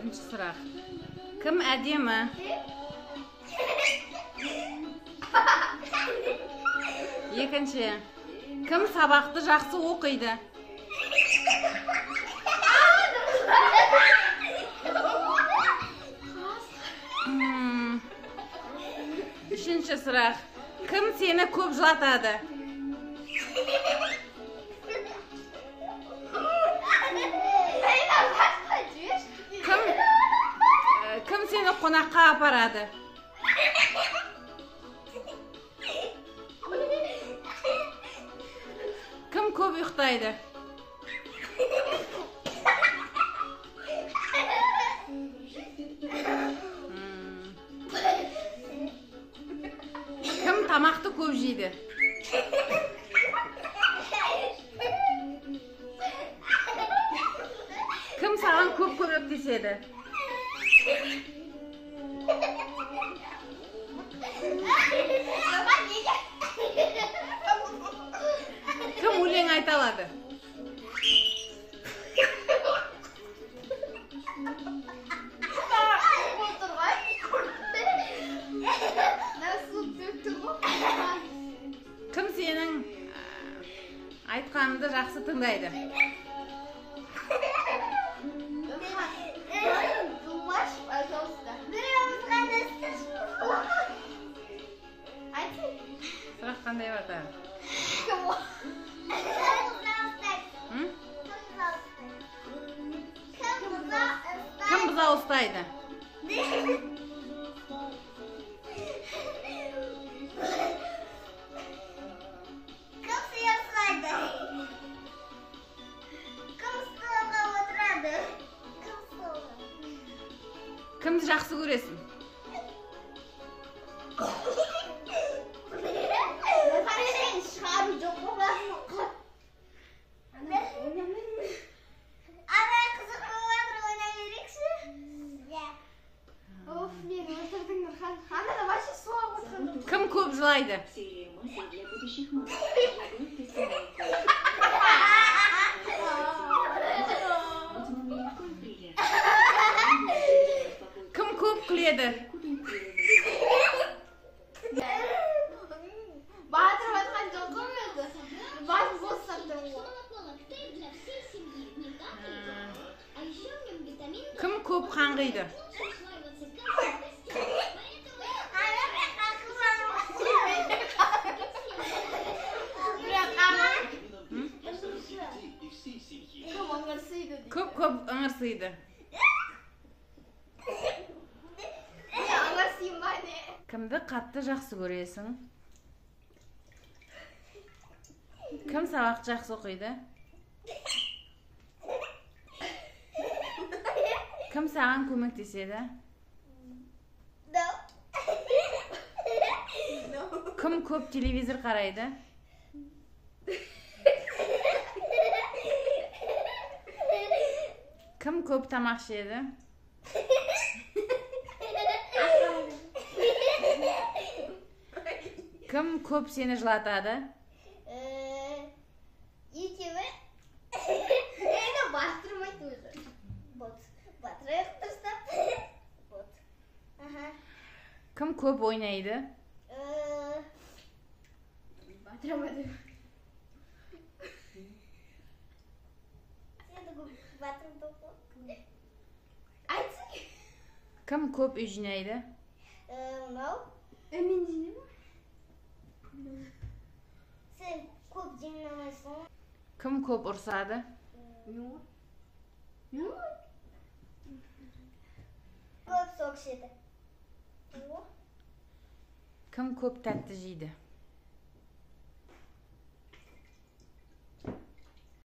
Төртінші сұрақ. Кім әдемі? Екінші. Кім сабақты жақсы оқиды? Үшінші сұрақ. Кім сені көп жылатады? Кім сені қонаққа апарады? Кім көп ұйықтайды? Кім тамақты көп жейді? Кім саған көп көмектеседі? Кім өлең айта алады? Кім сенің айтқаныңды жақсы тыңдайды? Сұрақ қандай бар тағы? Кім бұзау ұстайды? Кім сиыр ұстайды? Кім столға отырады? Кім столға? Кімді жақсы көресің? Кім көп жылайды? Кім көп күледі? Батырып айтқан жоқ қой өзі. Басын босап тұрмын. Кім көп қаңғиды? Көп ыңырсиды. Кімді қатты жақсы көресің? Кім сабақты жақсы оқиды? Кім саған көмектеседі? Кім көп телевизор қарайды? Кім көп тамақ жеді? Кім көп сені жылатады? Екеуі енді бастырмайды өзі. Батырайық тұрсап. Кім көп ойнайды? Батырмайды. Батырым тоқы. Айтсын. Кім көп үй жинайды? Мынау. Мен жинаймын. Сен көп жинамайсың. Кім көп ұрсады? Көп соқ жеді. Кім көп тәтті жейді?